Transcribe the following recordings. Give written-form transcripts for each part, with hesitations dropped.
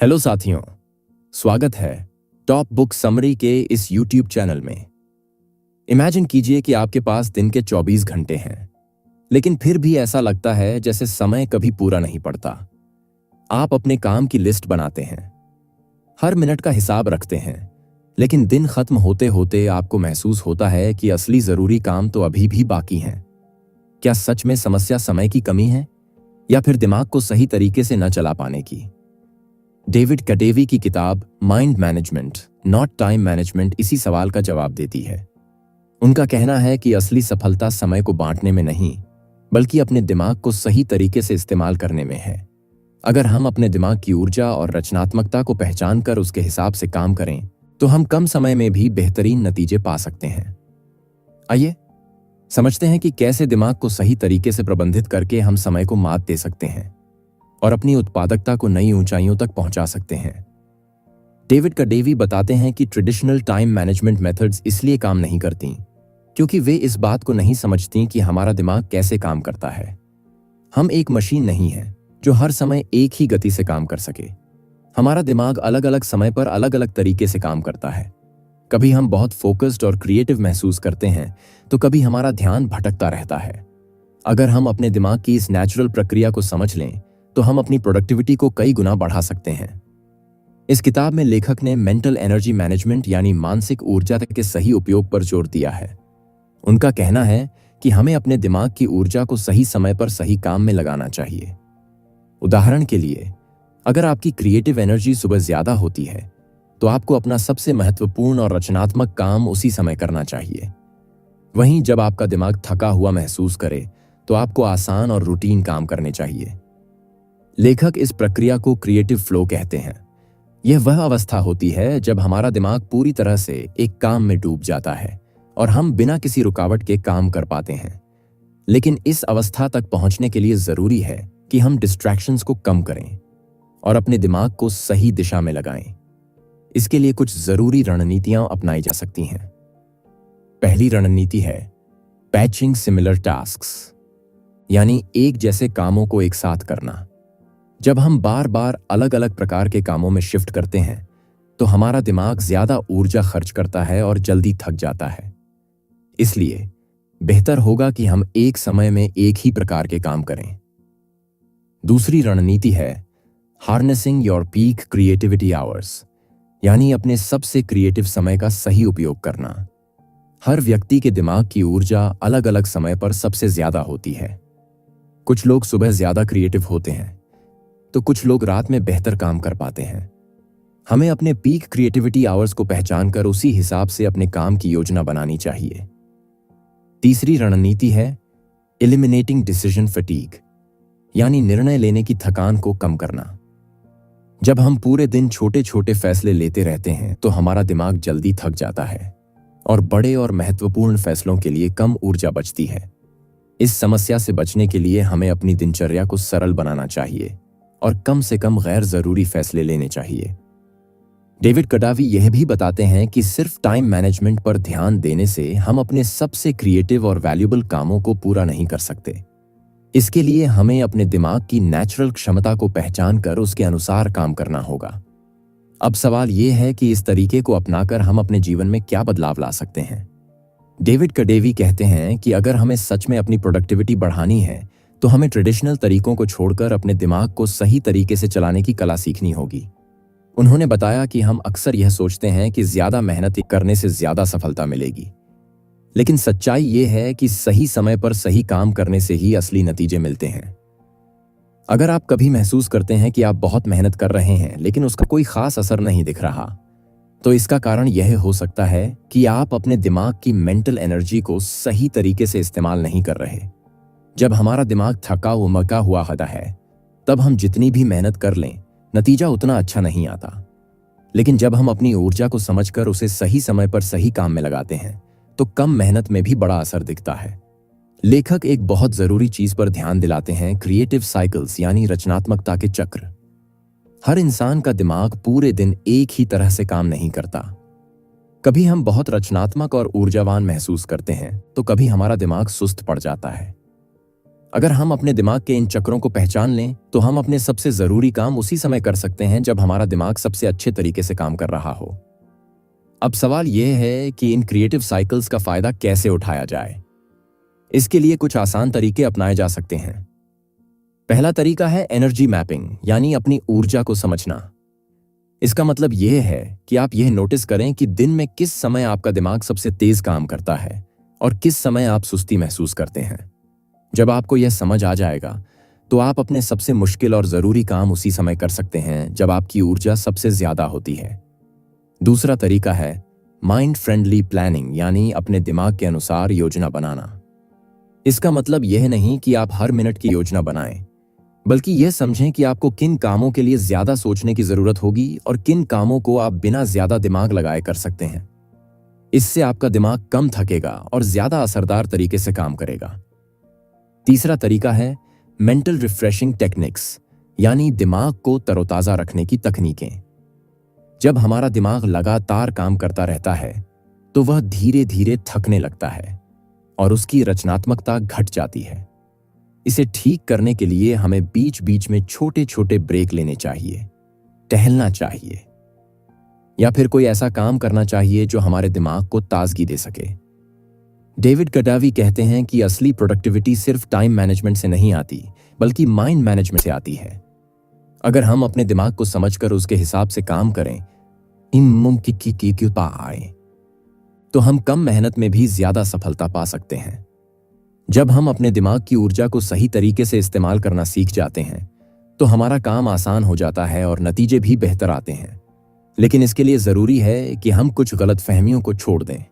Hello साथियों, स्वागत है टॉप बुक समरी के इस YouTube चैनल में। इमेजिन कीजिए कि आपके पास दिन के 24 घंटे हैं, लेकिन फिर भी ऐसा लगता है जैसे समय कभी पूरा नहीं पड़ता। आप अपने काम की लिस्ट बनाते हैं, हर मिनट का हिसाब रखते हैं, लेकिन दिन खत्म होते होते आपको महसूस होता है कि असली जरूरी काम तो अभी भी बाकी हैं। क्या सच में समस्या समय की कमी है या फिर दिमाग को सही तरीके से न चला पाने की? डेविड कडेवी की किताब mind management not time management इसी सवाल का जवाब देती है। उनका कहना है कि असली सफलता समय को बांटने में नहीं, बल्कि अपने दिमाग को सही तरीके से इस्तेमाल करने में है। अगर हम अपने दिमाग की ऊर्जा और रचनात्मकता को पहचान कर उसके हिसाब से काम करें, तो हम कम समय में भी बेहतरीन नतीजे पा सकते हैं। आइए समझते हैं कि कैसे दिमाग को सही तरीके से प्रबंधित करके हम समय को मात दे सकते हैं और अपनी उत्पादकता को नई ऊंचाइयों तक पहुंचा सकते हैं। डेविड कडेवी बताते हैं कि ट्रेडिशनल टाइम मैनेजमेंट मेथड्स इसलिए काम नहीं करती क्योंकि वे इस बात को नहीं समझती कि हमारा दिमाग कैसे काम करता है। हम एक मशीन नहीं है जो हर समय एक ही गति से काम कर सके। हमारा दिमाग अलग अलग समय पर अलग अलग तरीके से काम करता है। कभी हम बहुत फोकस्ड और क्रिएटिव महसूस करते हैं, तो कभी हमारा ध्यान भटकता रहता है। अगर हम अपने दिमाग की इस नेचुरल प्रक्रिया को समझ लें, तो हम अपनी प्रोडक्टिविटी को कई गुना बढ़ा सकते हैं। इस किताब में लेखक ने मेंटल एनर्जी मैनेजमेंट यानी मानसिक ऊर्जा के सही उपयोग पर जोर दिया है। उनका कहना है कि हमें अपने दिमाग की ऊर्जा को सही समय पर सही काम में लगाना चाहिए। उदाहरण के लिए, अगर आपकी क्रिएटिव एनर्जी सुबह ज्यादा होती है, तो आपको अपना सबसे महत्वपूर्ण और रचनात्मक काम उसी समय करना चाहिए। वहीं जब आपका दिमाग थका हुआ महसूस करे, तो आपको आसान और रूटीन काम करने चाहिए। लेखक इस प्रक्रिया को क्रिएटिव फ्लो कहते हैं। यह वह अवस्था होती है जब हमारा दिमाग पूरी तरह से एक काम में डूब जाता है और हम बिना किसी रुकावट के काम कर पाते हैं। लेकिन इस अवस्था तक पहुंचने के लिए जरूरी है कि हम डिस्ट्रैक्शंस को कम करें और अपने दिमाग को सही दिशा में लगाएं। इसके लिए कुछ जरूरी रणनीतियां अपनाई जा सकती हैं। पहली रणनीति है पैचिंग सिमिलर टास्क्स, यानी एक जैसे कामों को एक साथ करना। जब हम बार बार अलग अलग प्रकार के कामों में शिफ्ट करते हैं, तो हमारा दिमाग ज्यादा ऊर्जा खर्च करता है और जल्दी थक जाता है। इसलिए बेहतर होगा कि हम एक समय में एक ही प्रकार के काम करें। दूसरी रणनीति है harnessing your peak creativity hours, यानी अपने सबसे क्रिएटिव समय का सही उपयोग करना। हर व्यक्ति के दिमाग की ऊर्जा अलग अलग समय पर सबसे ज्यादा होती है। कुछ लोग सुबह ज्यादा क्रिएटिव होते हैं, तो कुछ लोग रात में बेहतर काम कर पाते हैं। हमें अपने पीक क्रिएटिविटी आवर्स को पहचान कर उसी हिसाब से अपने काम की योजना बनानी चाहिए। तीसरी रणनीति है एलिमिनेटिंग डिसीजन फटीग, यानी निर्णय लेने की थकान को कम करना। जब हम पूरे दिन छोटे छोटे फैसले लेते रहते हैं, तो हमारा दिमाग जल्दी थक जाता है और बड़े और महत्वपूर्ण फैसलों के लिए कम ऊर्जा बचती है। इस समस्या से बचने के लिए हमें अपनी दिनचर्या को सरल बनाना चाहिए और कम से कम गैर जरूरी फैसले लेने चाहिए। डेविड कडावी यह भी बताते हैं कि सिर्फ टाइम मैनेजमेंट पर ध्यान देने से हम अपने सबसे क्रिएटिव और वैल्यूएबल कामों को पूरा नहीं कर सकते। इसके लिए हमें अपने दिमाग की नेचुरल क्षमता को पहचान कर उसके अनुसार काम करना होगा। अब सवाल यह है कि इस तरीके को अपनाकर हम अपने जीवन में क्या बदलाव ला सकते हैं। डेविड कडेवी कहते हैं कि अगर हमें सच में अपनी प्रोडक्टिविटी बढ़ानी है, तो हमें ट्रेडिशनल तरीकों को छोड़कर अपने दिमाग को सही तरीके से चलाने की कला सीखनी होगी। उन्होंने बताया कि हम अक्सर यह सोचते हैं कि ज्यादा मेहनत करने से ज्यादा सफलता मिलेगी, लेकिन सच्चाई यह है कि सही समय पर सही काम करने से ही असली नतीजे मिलते हैं। अगर आप कभी महसूस करते हैं कि आप बहुत मेहनत कर रहे हैं, लेकिन उसका कोई खास असर नहीं दिख रहा, तो इसका कारण यह हो सकता है कि आप अपने दिमाग की मेंटल एनर्जी को सही तरीके से इस्तेमाल नहीं कर रहे। जब हमारा दिमाग थका उमका हुआ होता है, तब हम जितनी भी मेहनत कर लें, नतीजा उतना अच्छा नहीं आता। लेकिन जब हम अपनी ऊर्जा को समझकर उसे सही समय पर सही काम में लगाते हैं, तो कम मेहनत में भी बड़ा असर दिखता है। लेखक एक बहुत जरूरी चीज पर ध्यान दिलाते हैं, क्रिएटिव साइकिल्स यानी रचनात्मकता के चक्र। हर इंसान का दिमाग पूरे दिन एक ही तरह से काम नहीं करता। कभी हम बहुत रचनात्मक और ऊर्जावान महसूस करते हैं, तो कभी हमारा दिमाग सुस्त पड़ जाता है। अगर हम अपने दिमाग के इन चक्रों को पहचान लें तो हम अपने सबसे जरूरी काम उसी समय कर सकते हैं जब हमारा दिमाग सबसे अच्छे तरीके से काम कर रहा हो। अब सवाल यह है कि इन क्रिएटिव साइकिल्स का फायदा कैसे उठाया जाए। इसके लिए कुछ आसान तरीके अपनाए जा सकते हैं। पहला तरीका है एनर्जी मैपिंग, यानी अपनी ऊर्जा को समझना। इसका मतलब यह है कि आप यह नोटिस करें कि दिन में किस समय आपका दिमाग सबसे तेज काम करता है और किस समय आप सुस्ती महसूस करते हैं। जब आपको यह समझ आ जाएगा तो आप अपने सबसे मुश्किल और जरूरी काम उसी समय कर सकते हैं जब आपकी ऊर्जा सबसे ज्यादा होती है। दूसरा तरीका है माइंड फ्रेंडली प्लानिंग, यानी अपने दिमाग के अनुसार योजना बनाना। इसका मतलब यह नहीं कि आप हर मिनट की योजना बनाएं, बल्कि यह समझें कि आपको किन कामों के लिए ज्यादा सोचने की जरूरत होगी और किन कामों को आप बिना ज्यादा दिमाग लगाए कर सकते हैं। इससे आपका दिमाग कम थकेगा और ज्यादा असरदार तरीके से काम करेगा। तीसरा तरीका है मेंटल रिफ्रेशिंग टेक्निक्स, यानी दिमाग को तरोताजा रखने की तकनीकें। जब हमारा दिमाग लगातार काम करता रहता है तो वह धीरे धीरे थकने लगता है और उसकी रचनात्मकता घट जाती है। इसे ठीक करने के लिए हमें बीच बीच में छोटे छोटे ब्रेक लेने चाहिए, टहलना चाहिए, या फिर कोई ऐसा काम करना चाहिए जो हमारे दिमाग को ताजगी दे सके। डेविड कडावी कहते हैं कि असली प्रोडक्टिविटी सिर्फ टाइम मैनेजमेंट से नहीं आती, बल्कि माइंड मैनेजमेंट से आती है। अगर हम अपने दिमाग को समझकर उसके हिसाब से काम करें, तो हम कम मेहनत में भी ज्यादा सफलता पा सकते हैं। जब हम अपने दिमाग की ऊर्जा को सही तरीके से इस्तेमाल करना सीख जाते हैं तो हमारा काम आसान हो जाता है और नतीजे भी बेहतर आते हैं। लेकिन इसके लिए जरूरी है कि हम कुछ गलतफहमियों को छोड़ दें।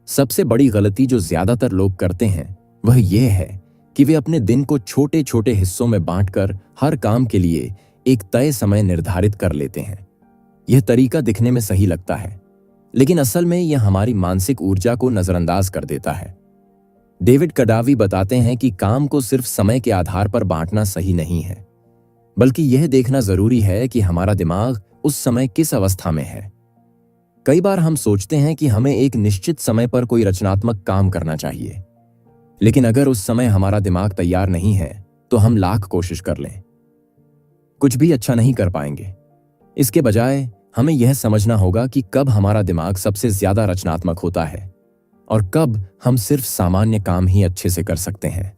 सबसे बड़ी गलती जो ज्यादातर लोग करते हैं वह यह है कि वे अपने दिन को छोटे छोटे हिस्सों में बांटकर हर काम के लिए एक तय समय निर्धारित कर लेते हैं। यह तरीका दिखने में सही लगता है, लेकिन असल में यह हमारी मानसिक ऊर्जा को नजरअंदाज कर देता है। डेविड कडावी बताते हैं कि काम को सिर्फ समय के आधार पर बांटना सही नहीं है, बल्कि यह देखना जरूरी है कि हमारा दिमाग उस समय किस अवस्था में है। कई बार हम सोचते हैं कि हमें एक निश्चित समय पर कोई रचनात्मक काम करना चाहिए, लेकिन अगर उस समय हमारा दिमाग तैयार नहीं है तो हम लाख कोशिश कर लें, कुछ भी अच्छा नहीं कर पाएंगे। इसके बजाय हमें यह समझना होगा कि कब हमारा दिमाग सबसे ज्यादा रचनात्मक होता है और कब हम सिर्फ सामान्य काम ही अच्छे से कर सकते हैं।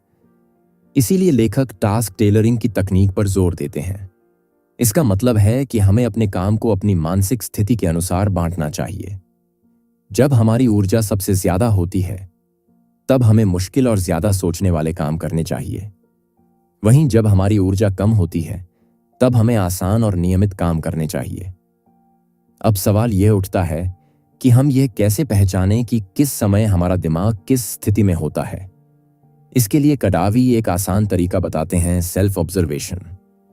इसीलिए लेखक टास्क टेलरिंग की तकनीक पर जोर देते हैं। इसका मतलब है कि हमें अपने काम को अपनी मानसिक स्थिति के अनुसार बांटना चाहिए। जब हमारी ऊर्जा सबसे ज्यादा होती है तब हमें मुश्किल और ज्यादा सोचने वाले काम करने चाहिए। वहीं जब हमारी ऊर्जा कम होती है तब हमें आसान और नियमित काम करने चाहिए। अब सवाल यह उठता है कि हम यह कैसे पहचानें कि किस समय हमारा दिमाग किस स्थिति में होता है। इसके लिए कडावी एक आसान तरीका बताते हैं, सेल्फ ऑब्जर्वेशन।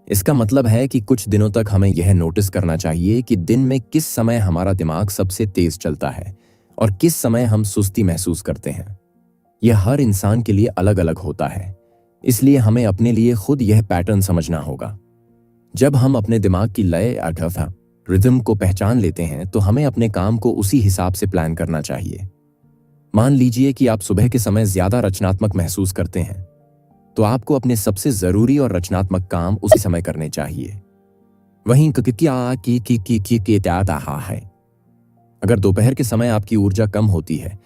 इसका मतलब है कि कुछ दिनों तक हमें यह नोटिस करना चाहिए कि दिन में किस समय हमारा दिमाग सबसे तेज चलता है और किस समय हम सुस्ती महसूस करते हैं। यह हर इंसान के लिए अलग अलग होता है, इसलिए हमें अपने लिए खुद यह पैटर्न समझना होगा। जब हम अपने दिमाग की लय अर्थात रिदम को पहचान लेते हैं तो हमें अपने काम को उसी हिसाब से प्लान करना चाहिए। मान लीजिए कि आप सुबह के समय ज्यादा रचनात्मक महसूस करते हैं, तो आपको अपने सबसे जरूरी और रचनात्मक काम उसी समय करने चाहिए। वहीं है अगर दोपहर के समय आपकी ऊर्जा कम होती है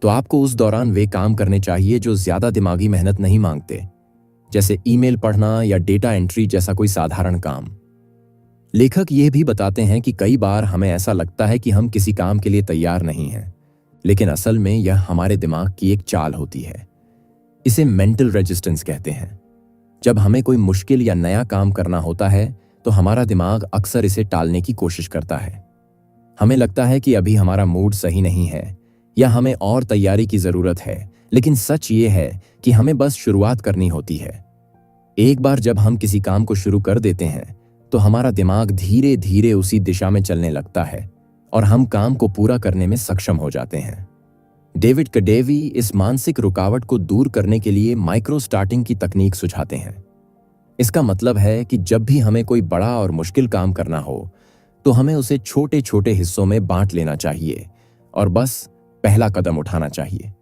तो आपको उस दौरान वे काम करने चाहिए जो ज्यादा दिमागी मेहनत नहीं मांगते, जैसे ईमेल पढ़ना या डेटा एंट्री जैसा कोई साधारण काम। लेखक यह भी बताते हैं कि कई बार हमें ऐसा लगता है कि हम किसी काम के लिए तैयार नहीं हैं, लेकिन असल में यह हमारे दिमाग की एक चाल होती है। इसे मेंटल रेजिस्टेंस कहते हैं। जब हमें कोई मुश्किल या नया काम करना होता है तो हमारा दिमाग अक्सर इसे टालने की कोशिश करता है। हमें लगता है कि अभी हमारा मूड सही नहीं है या हमें और तैयारी की जरूरत है, लेकिन सच ये है कि हमें बस शुरुआत करनी होती है। एक बार जब हम किसी काम को शुरू कर देते हैं तो हमारा दिमाग धीरे धीरे उसी दिशा में चलने लगता है और हम काम को पूरा करने में सक्षम हो जाते हैं। डेविड कडावी इस मानसिक रुकावट को दूर करने के लिए माइक्रो स्टार्टिंग की तकनीक सुझाते हैं। इसका मतलब है कि जब भी हमें कोई बड़ा और मुश्किल काम करना हो तो हमें उसे छोटे छोटे हिस्सों में बांट लेना चाहिए और बस पहला कदम उठाना चाहिए।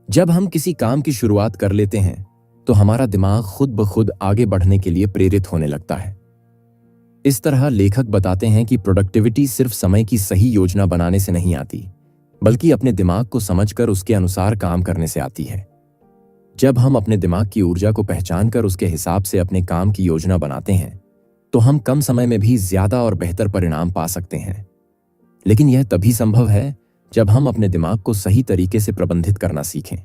जब हम किसी काम की शुरुआत कर लेते हैं तो हमारा दिमाग खुद ब खुद आगे बढ़ने के लिए प्रेरित होने लगता है। इस तरह लेखक बताते हैं कि प्रोडक्टिविटी सिर्फ समय की सही योजना बनाने से नहीं आती, बल्कि अपने दिमाग को समझकर उसके अनुसार काम करने से आती है। जब हम अपने दिमाग की ऊर्जा को पहचानकर उसके हिसाब से अपने काम की योजना बनाते हैं, तो हम कम समय में भी ज्यादा और बेहतर परिणाम पा सकते हैं। लेकिन यह तभी संभव है जब हम अपने दिमाग को सही तरीके से प्रबंधित करना सीखें।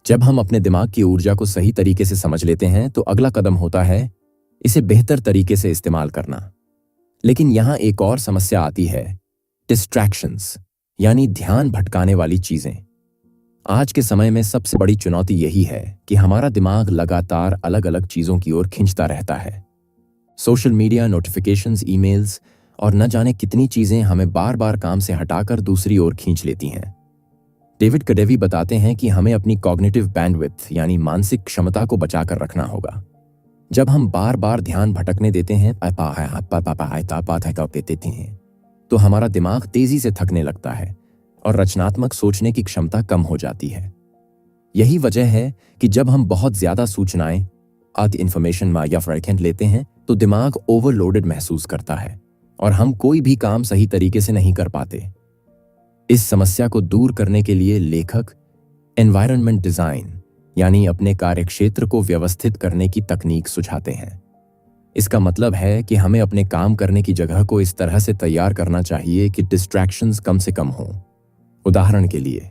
जब हम अपने दिमाग की ऊर्जा को सही तरीके से समझ लेते हैं, तो अगला कदम होता है इसे बेहतर तरीके से इस्तेमाल करना। लेकिन यहां एक और समस्या आती है, डिस्ट्रैक्शंस, यानी ध्यान भटकाने वाली चीजें। आज के समय में सबसे बड़ी चुनौती यही है कि हमारा दिमाग लगातार अलग अलग चीजों की ओर खींचता रहता है। सोशल मीडिया, नोटिफिकेशंस, ईमेल्स और न जाने कितनी चीजें हमें बार बार काम से हटाकर दूसरी ओर खींच लेती हैं। डेविड कडेवी बताते हैं कि हमें अपनी कॉग्निटिव बैंडविड्थ यानी मानसिक क्षमता को बचाकर रखना होगा। जब हम बार बार ध्यान भटकने देते हैं तो हमारा दिमाग तेजी से थकने लगता है और रचनात्मक सोचने की क्षमता कम हो जाती है। यही वजह है कि जब हम बहुत ज्यादा सूचनाएं इन्फॉर्मेशन या फ्रीक्वेंट लेते हैं, तो दिमाग ओवरलोडेड महसूस करता है और हम कोई भी काम सही तरीके से नहीं कर पाते। इस समस्या को दूर करने के लिए लेखक एनवायरनमेंट डिजाइन यानी अपने कार्यक्षेत्र को व्यवस्थित करने की तकनीक सुझाते हैं। इसका मतलब है कि हमें अपने काम करने की जगह को इस तरह से तैयार करना चाहिए कि डिस्ट्रैक्शंस कम से कम हों। उदाहरण के लिए,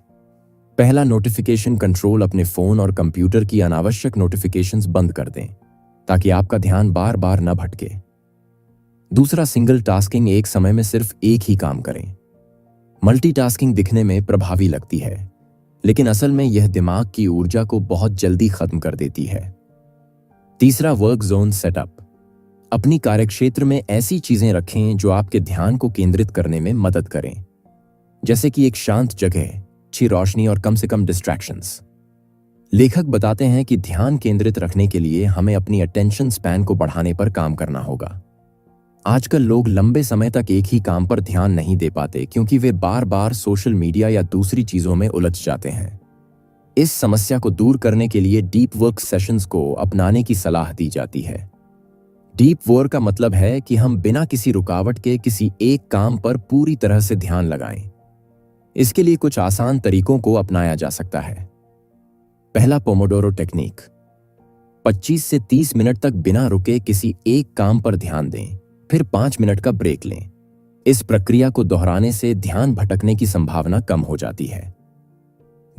पहला, नोटिफिकेशन कंट्रोल। अपने फोन और कंप्यूटर की अनावश्यक नोटिफिकेशंस बंद कर दें ताकि आपका ध्यान बार बार न भटके। दूसरा, सिंगल टास्किंग। एक समय में सिर्फ एक ही काम करें। मल्टीटास्किंग दिखने में प्रभावी लगती है, लेकिन असल में यह दिमाग की ऊर्जा को बहुत जल्दी खत्म कर देती है। तीसरा, वर्क जोन सेटअप। अपनी कार्यक्षेत्र में ऐसी चीजें रखें जो आपके ध्यान को केंद्रित करने में मदद करें, जैसे कि एक शांत जगह, अच्छी रोशनी और कम से कम डिस्ट्रैक्शंस। लेखक बताते हैं कि ध्यान केंद्रित रखने के लिए हमें अपनी अटेंशन स्पैन को बढ़ाने पर काम करना होगा। आजकल लोग लंबे समय तक एक ही काम पर ध्यान नहीं दे पाते क्योंकि वे बार बार सोशल मीडिया या दूसरी चीजों में उलझ जाते हैं। इस समस्या को दूर करने के लिए डीप वर्क सेशंस को अपनाने की सलाह दी जाती है। डीप वर्क का मतलब है कि हम बिना किसी रुकावट के किसी एक काम पर पूरी तरह से ध्यान लगाएं। इसके लिए कुछ आसान तरीकों को अपनाया जा सकता है। पहला, पोमोडोरो टेक्निक। 25 से 30 मिनट तक बिना रुके किसी एक काम पर ध्यान दें, फिर 5 मिनट का ब्रेक लें। इस प्रक्रिया को दोहराने से ध्यान भटकने की संभावना कम हो जाती है।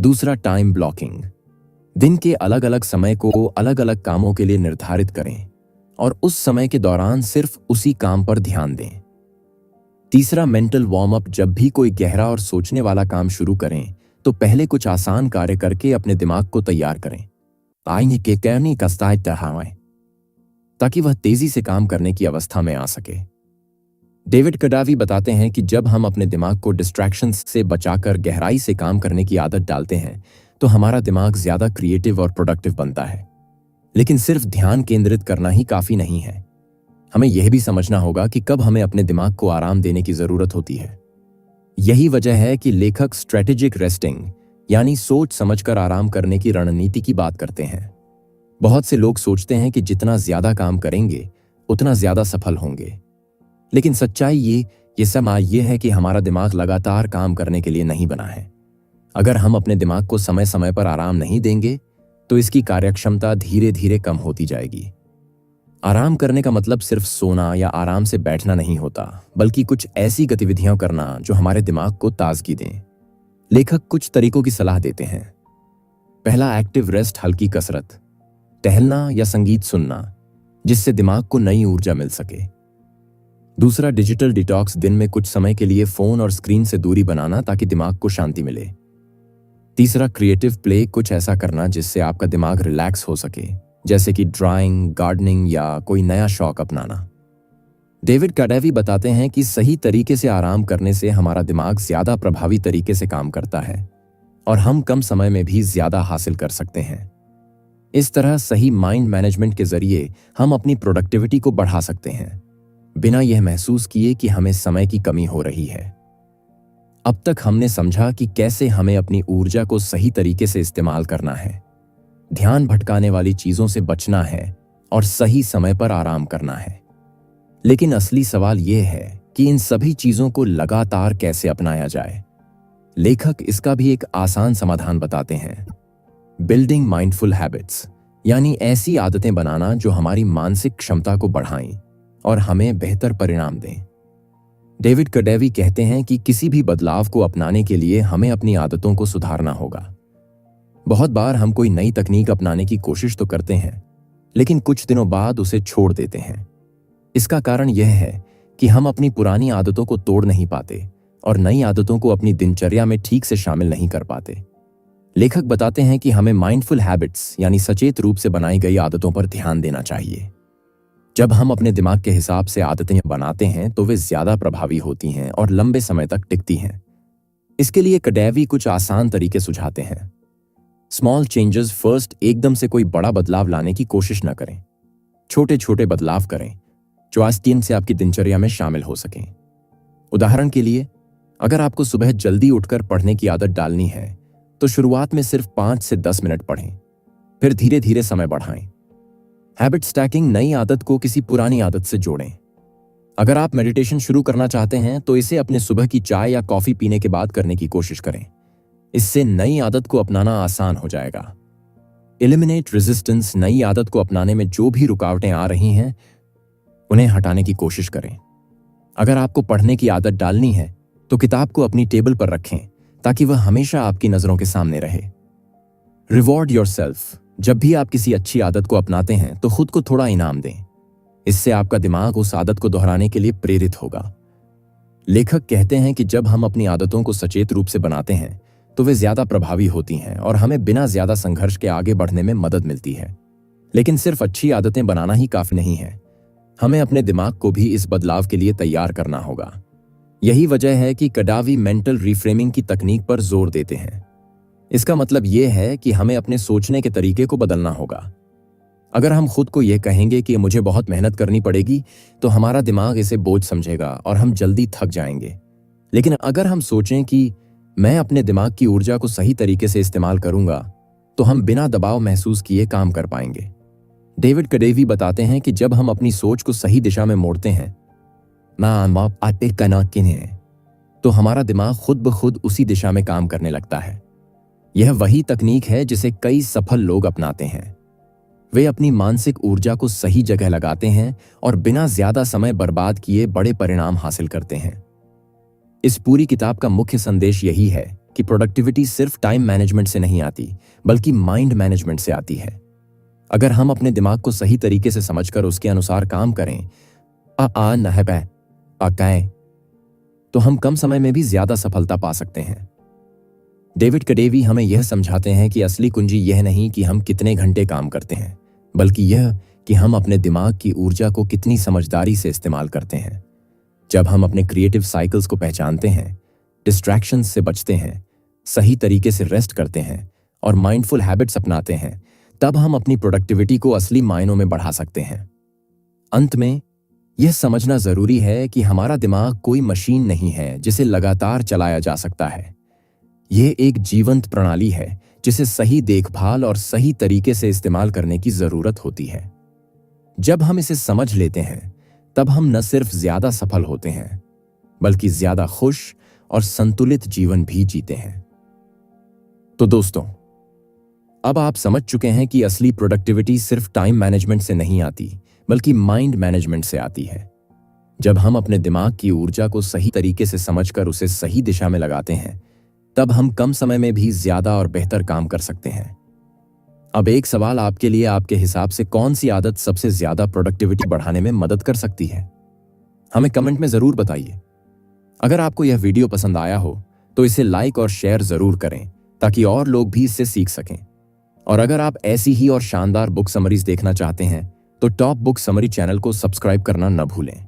दूसरा, टाइम ब्लॉकिंग। दिन के अलग अलग समय को अलग अलग कामों के लिए निर्धारित करें और उस समय के दौरान सिर्फ उसी काम पर ध्यान दें। तीसरा, मेंटल वार्म अप। जब भी कोई गहरा और सोचने वाला काम शुरू करें, तो पहले कुछ आसान कार्य करके अपने दिमाग को तैयार करें ताकि वह तेजी से काम करने की अवस्था में आ सके। डेविड कडावी बताते हैं कि जब हम अपने दिमाग को डिस्ट्रैक्शंस से बचाकर गहराई से काम करने की आदत डालते हैं, तो हमारा दिमाग ज्यादा क्रिएटिव और प्रोडक्टिव बनता है। लेकिन सिर्फ ध्यान केंद्रित करना ही काफी नहीं है। हमें यह भी समझना होगा कि कब हमें अपने दिमाग को आराम देने की जरूरत होती है। यही वजह है कि लेखक स्ट्रेटेजिक रेस्टिंग यानी सोच समझकर आराम करने की रणनीति की बात करते हैं। बहुत से लोग सोचते हैं कि जितना ज्यादा काम करेंगे उतना ज्यादा सफल होंगे, लेकिन सच्चाई ये सब ये है कि हमारा दिमाग लगातार काम करने के लिए नहीं बना है। अगर हम अपने दिमाग को समय समय पर आराम नहीं देंगे, तो इसकी कार्यक्षमता धीरे धीरे कम होती जाएगी। आराम करने का मतलब सिर्फ सोना या आराम से बैठना नहीं होता, बल्कि कुछ ऐसी गतिविधियां करना जो हमारे दिमाग को ताजगी दें। लेखक कुछ तरीकों की सलाह देते हैं। पहला, एक्टिव रेस्ट। हल्की कसरत, टहलना या संगीत सुनना, जिससे दिमाग को नई ऊर्जा मिल सके। दूसरा, डिजिटल डिटॉक्स। दिन में कुछ समय के लिए फोन और स्क्रीन से दूरी बनाना ताकि दिमाग को शांति मिले। तीसरा, क्रिएटिव प्ले। कुछ ऐसा करना जिससे आपका दिमाग रिलैक्स हो सके, जैसे कि ड्राइंग, गार्डनिंग या कोई नया शौक अपनाना। डेविड कडावी बताते हैं कि सही तरीके से आराम करने से हमारा दिमाग ज्यादा प्रभावी तरीके से काम करता है और हम कम समय में भी ज्यादा हासिल कर सकते हैं। इस तरह सही माइंड मैनेजमेंट के जरिए हम अपनी प्रोडक्टिविटी को बढ़ा सकते हैं, बिना यह महसूस किए कि हमें समय की कमी हो रही है। अब तक हमने समझा कि कैसे हमें अपनी ऊर्जा को सही तरीके से इस्तेमाल करना है। ध्यान भटकाने वाली चीजों से बचना है और सही समय पर आराम करना है। लेकिन असली सवाल यह है कि इन सभी चीजों को लगातार कैसे अपनाया जाए। लेखक इसका भी एक आसान समाधान बताते हैं। बिल्डिंग माइंडफुल हैबिट्स, यानी ऐसी आदतें बनाना जो हमारी मानसिक क्षमता को बढ़ाएं और हमें बेहतर परिणाम दें। डेविड कडेवी कहते हैं कि किसी भी बदलाव को अपनाने के लिए हमें अपनी आदतों को सुधारना होगा। बहुत बार हम कोई नई तकनीक अपनाने की कोशिश तो करते हैं, लेकिन कुछ दिनों बाद उसे छोड़ देते हैं। इसका कारण यह है कि हम अपनी पुरानी आदतों को तोड़ नहीं पाते और नई आदतों को अपनी दिनचर्या में ठीक से शामिल नहीं कर पाते। लेखक बताते हैं कि हमें माइंडफुल हैबिट्स यानी सचेत रूप से बनाई गई आदतों पर ध्यान देना चाहिए। जब हम अपने दिमाग के हिसाब से आदतें बनाते हैं तो वे ज्यादा प्रभावी होती हैं और लंबे समय तक टिकती हैं। इसके लिए कडेवी कुछ आसान तरीके सुझाते हैं। स्मॉल चेंजेस फर्स्ट, एकदम से कोई बड़ा बदलाव लाने की कोशिश न करें। छोटे छोटे बदलाव करें जो आस्तीन से आपकी दिनचर्या में शामिल हो सकें। उदाहरण के लिए, अगर आपको सुबह जल्दी उठकर पढ़ने की आदत डालनी है तो शुरुआत में सिर्फ 5 से 10 मिनट पढ़ें, फिर धीरे धीरे समय बढ़ाएं। हैबिट स्टैकिंग, नई आदत को किसी पुरानी आदत से जोड़ें। अगर आप मेडिटेशन शुरू करना चाहते हैं तो इसे अपने सुबह की चाय या कॉफी पीने के बाद करने की कोशिश करें। इससे नई आदत को अपनाना आसान हो जाएगा। एलिमिनेट रेजिस्टेंस, नई आदत को अपनाने में जो भी रुकावटें आ रही हैं उन्हें हटाने की कोशिश करें। अगर आपको पढ़ने की आदत डालनी है तो किताब को अपनी टेबल पर रखें ताकि वह हमेशा आपकी नजरों के सामने रहे। रिवॉर्ड योरसेल्फ, जब भी आप किसी अच्छी आदत को अपनाते हैं तो खुद को थोड़ा इनाम दें। इससे आपका दिमाग उस आदत को दोहराने के लिए प्रेरित होगा। लेखक कहते हैं कि जब हम अपनी आदतों को सचेत रूप से बनाते हैं तो वे ज्यादा प्रभावी होती हैं और हमें बिना ज्यादा संघर्ष के आगे बढ़ने में मदद मिलती है। लेकिन सिर्फ अच्छी आदतें बनाना ही काफी नहीं है, हमें अपने दिमाग को भी इस बदलाव के लिए तैयार करना होगा। यही वजह है कि कडावी मेंटल रिफ्रेमिंग की तकनीक पर जोर देते हैं। इसका मतलब यह है कि हमें अपने सोचने के तरीके को बदलना होगा। अगर हम खुद को यह कहेंगे कि मुझे बहुत मेहनत करनी पड़ेगी तो हमारा दिमाग इसे बोझ समझेगा और हम जल्दी थक जाएंगे। लेकिन अगर हम सोचें कि मैं अपने दिमाग की ऊर्जा को सही तरीके से इस्तेमाल करूंगा तो हम बिना दबाव महसूस किए काम कर पाएंगे। डेविड कडेवी बताते हैं कि जब हम अपनी सोच को सही दिशा में मोड़ते हैं तो हमारा दिमाग खुद ब खुद उसी दिशा में काम करने लगता है। यह वही तकनीक है जिसे कई सफल लोग अपनाते हैं। वे अपनी मानसिक ऊर्जा को सही जगह लगाते हैं और बिना ज्यादा समय बर्बाद किए बड़े परिणाम हासिल करते हैं। इस पूरी किताब का मुख्य संदेश यही है कि प्रोडक्टिविटी सिर्फ टाइम मैनेजमेंट से नहीं आती, बल्कि माइंड मैनेजमेंट से आती है। अगर हम अपने दिमाग को सही तरीके से समझकर उसके अनुसार काम करें तो हम कम समय में भी ज्यादा सफलता पा सकते हैं। डेविड कडेवी हमें यह समझाते हैं कि असली कुंजी यह नहीं कि हम कितने घंटे काम करते हैं, बल्कि यह कि हम अपने दिमाग की ऊर्जा को कितनी समझदारी से इस्तेमाल करते हैं। जब हम अपने क्रिएटिव साइकिल्स को पहचानते हैं, डिस्ट्रैक्शंस से बचते हैं, सही तरीके से रेस्ट करते हैं और माइंडफुल हैबिट्स अपनाते हैं, तब हम अपनी प्रोडक्टिविटी को असली मायनों में बढ़ा सकते हैं। अंत में यह समझना जरूरी है कि हमारा दिमाग कोई मशीन नहीं है जिसे लगातार चलाया जा सकता है। यह एक जीवंत प्रणाली है जिसे सही देखभाल और सही तरीके से इस्तेमाल करने की जरूरत होती है। जब हम इसे समझ लेते हैं तब हम न सिर्फ ज्यादा सफल होते हैं, बल्कि ज्यादा खुश और संतुलित जीवन भी जीते हैं। तो दोस्तों, अब आप समझ चुके हैं कि असली प्रोडक्टिविटी सिर्फ टाइम मैनेजमेंट से नहीं आती, बल्कि माइंड मैनेजमेंट से आती है। जब हम अपने दिमाग की ऊर्जा को सही तरीके से समझकर उसे सही दिशा में लगाते हैं, तब हम कम समय में भी ज्यादा और बेहतर काम कर सकते हैं। अब एक सवाल आपके लिए, आपके हिसाब से कौन सी आदत सबसे ज्यादा प्रोडक्टिविटी बढ़ाने में मदद कर सकती है? हमें कमेंट में जरूर बताइए। अगर आपको यह वीडियो पसंद आया हो तो इसे लाइक और शेयर जरूर करें ताकि और लोग भी इससे सीख सकें। और अगर आप ऐसी ही और शानदार बुक समरीज देखना चाहते हैं तो टॉप बुक समरी चैनल को सब्सक्राइब करना न भूलें।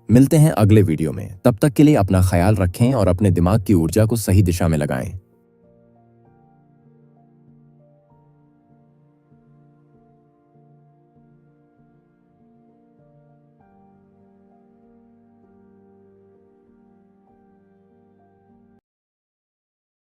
मिलते हैं अगले वीडियो में। तब तक के लिए अपना ख्याल रखें और अपने दिमाग की ऊर्जा को सही दिशा में लगाएं।